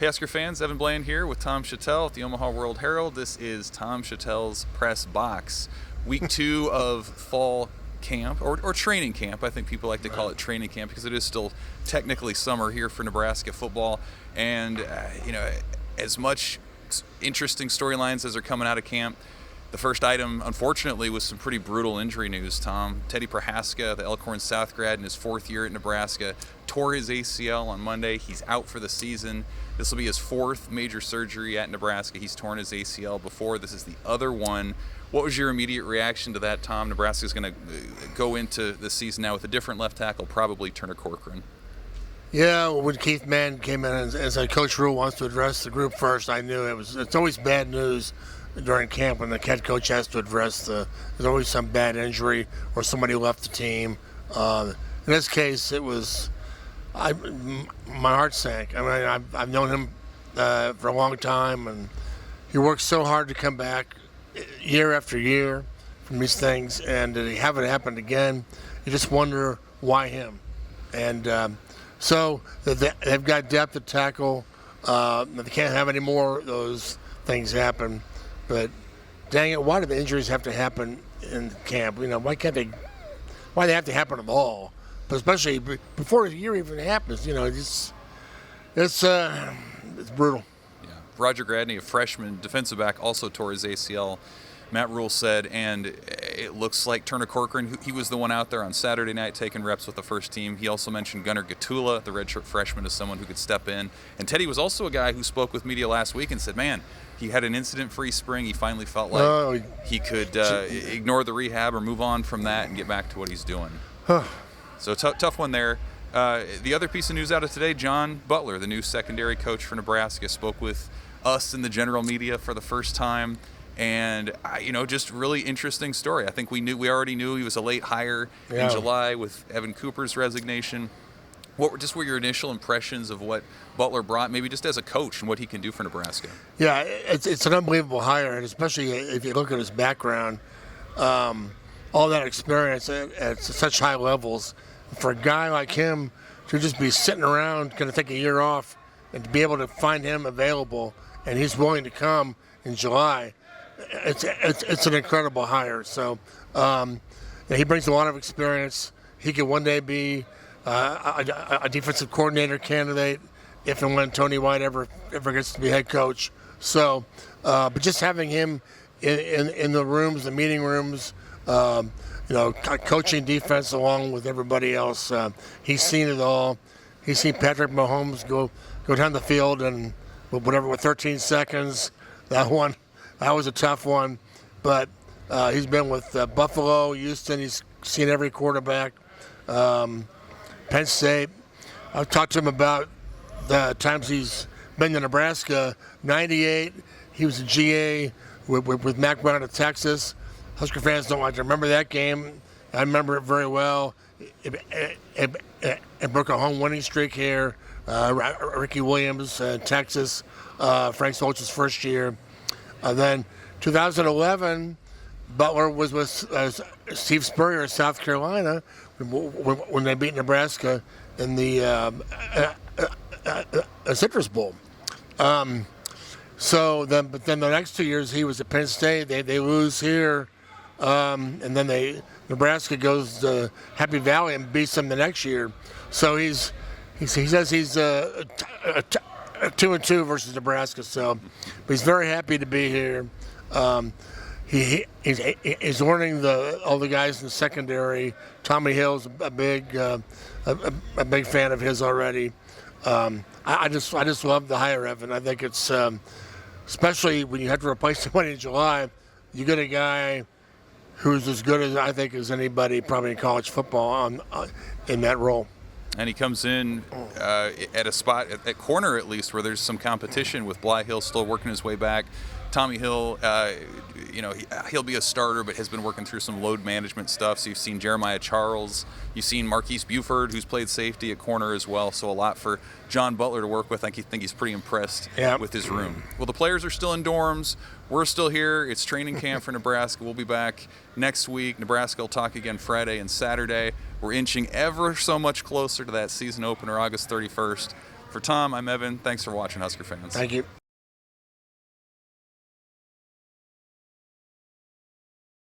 Hey Husker fans, Evan Bland here with Tom Shatel at the Omaha World-Herald. This is Tom Shatel's Press Box. Week 2 of fall camp, or training camp. I think people like to call it training camp because it is still technically summer here for Nebraska football. And, as much interesting storylines as are coming out of camp, the first item, unfortunately, was some pretty brutal injury news, Tom. Teddy Prohaska, the Elkhorn South grad in his 4th year at Nebraska, tore his ACL on Monday. He's out for the season. This will be his 4th major surgery at Nebraska. He's torn his ACL before. This is the other one. What was your immediate reaction to that, Tom? Nebraska's going to go into the season now with a different left tackle, probably Turner Corkran. Yeah, when Keith Mann came in as a Coach Rule wants to address the group first, I knew it's always bad news during camp when the head coach has to address there's always some bad injury or somebody left the team. In this case, it was my heart sank. I mean, I've known him for a long time, and he works so hard to come back year after year from these things, and to have it happen again, you just wonder why him. And so they've got depth at tackle. They can't have any more of those things happen. But dang it, why do the injuries have to happen in camp? Why they have to happen at all? But especially before the year even happens, it's brutal. Yeah. Roger Gradney, a freshman defensive back, also tore his ACL. Matt Rule said, and it looks like Turner Corkran, he was the one out there on Saturday night taking reps with the first team. He also mentioned Gunnar Gatula, the redshirt freshman, as someone who could step in. And Teddy was also a guy who spoke with media last week and said, man, he had an incident-free spring. He finally felt like he could ignore the rehab or move on from that and get back to what he's doing. So tough one there. The other piece of news out of today, John Butler, the new secondary coach for Nebraska, spoke with us in the general media for the first time. And just really interesting story. I think we already knew he was a late hire in July with Evan Cooper's resignation. What were your initial impressions of what Butler brought, maybe just as a coach, and what he can do for Nebraska? Yeah, it's an unbelievable hire, and especially if you look at his background, all that experience at such high levels. For a guy like him to just be sitting around, going to take a year off, and to be able to find him available, and he's willing to come in July. It's an incredible hire. So he brings a lot of experience. He could one day be a defensive coordinator candidate if and when Tony White ever gets to be head coach. So, but just having him in the rooms, the meeting rooms, coaching defense along with everybody else, he's seen it all. He's seen Patrick Mahomes go down the field and with 13 seconds. That was a tough one, but he's been with Buffalo, Houston. He's seen every quarterback. Penn State. I've talked to him about the times he's been to Nebraska. '98, he was a GA with Mac Brown of Texas. Husker fans don't like to remember that game. I remember it very well. It broke a home winning streak here. Ricky Williams, Texas, Frank Solch's first year. Then 2011, Butler was with Steve Spurrier of South Carolina when they beat Nebraska in the Citrus Bowl. But then the next 2 years he was at Penn State. They lose here, and then Nebraska goes to Happy Valley and beats them the next year. So he says he's 2-2 versus Nebraska. So, but he's very happy to be here. He's learning all the guys in the secondary. Tommy Hill's a big fan of his already. I just love the hire, Evan. I think it's especially when you have to replace somebody in July, you get a guy who's as good as anybody probably in college football in that role. And he comes in at a spot, at corner at least, where there's some competition with Bly Hill still working his way back. Tommy Hill, he'll be a starter, but has been working through some load management stuff. So you've seen Jeremiah Charles. You've seen Marquise Buford, who's played safety at corner as well. So a lot for John Butler to work with. I think he's pretty impressed with his room. Well, the players are still in dorms. We're still here. It's training camp for Nebraska. We'll be back next week. Nebraska will talk again Friday and Saturday. We're inching ever so much closer to that season opener, August 31st. For Tom, I'm Evan. Thanks for watching, Husker fans. Thank you.